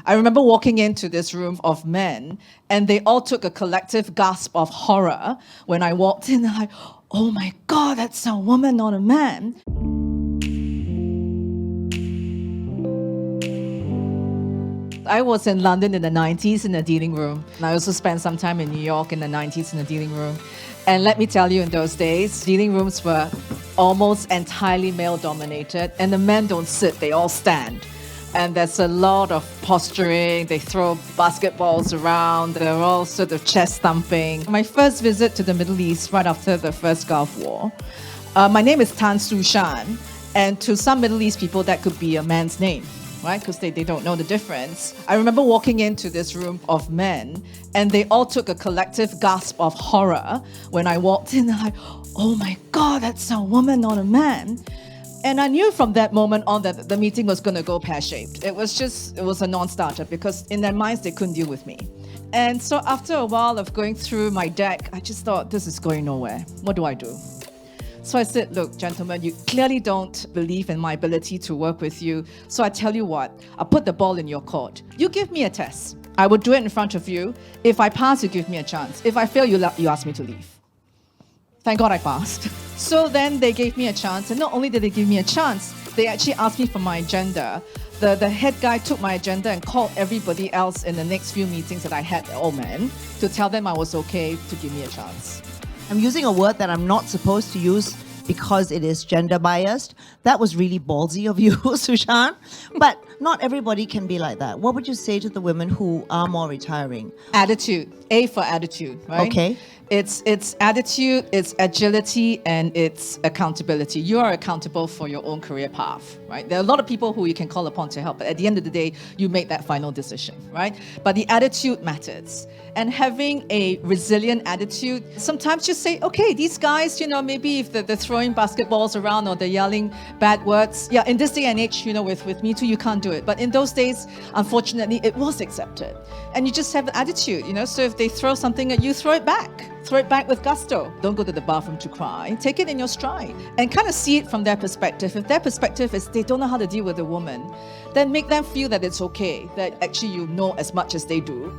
I remember walking into this room of men, and they all took a collective gasp of horror when I walked in. Like, oh my God, that's a woman, not a man. I was in London in the 90s in the dealing room. And I also spent some time in New York in the 90s in the dealing room. And let me tell you, in those days, dealing rooms were almost entirely male-dominated, and the men don't sit, they all stand. And there's a lot of posturing, they throw basketballs around, they're all sort of chest thumping. My first visit to the Middle East right after the first Gulf War, my name is Su Shan, and to some Middle East people that could be a man's name, right? Because they don't know the difference. I remember walking into this room of men, and they all took a collective gasp of horror when I walked in. They're like, oh my God, that's a woman, not a man. And I knew from that moment on that the meeting was going to go pear-shaped. It was a non-starter because in their minds, they couldn't deal with me. And so after a while of going through my deck, I just thought, this is going nowhere. What do I do? So I said, look, gentlemen, you clearly don't believe in my ability to work with you. So I tell you what, I'll put the ball in your court. You give me a test. I will do it in front of you. If I pass, you give me a chance. If I fail, you ask me to leave. Thank God I passed. So then they gave me a chance. And not only did they give me a chance, they actually asked me for my agenda. The head guy took my agenda and called everybody else in the next few meetings that I had, all men, to tell them I was okay to give me a chance. I'm using a word that I'm not supposed to use because it is gender biased. That was really ballsy of you, Su Shan. But not everybody can be like that. What would you say to the women who are more retiring? Attitude. A for attitude, right? Okay. It's attitude, it's agility, and it's accountability. You are accountable for your own career path, right? There are a lot of people who you can call upon to help, but at the end of the day, you make that final decision, right? But the attitude matters. And having a resilient attitude, sometimes just say, okay, these guys, maybe if they're throwing basketballs around or they're yelling bad words, yeah, in this day and age, with Me Too, you can't do it. But in those days, unfortunately, it was accepted. And you just have an attitude, so if they throw something at you, throw it back. Throw it back with gusto. Don't go to the bathroom to cry. Take it in your stride and kind of see it from their perspective. If their perspective is they don't know how to deal with a woman, then make them feel that it's okay, that actually you know as much as they do.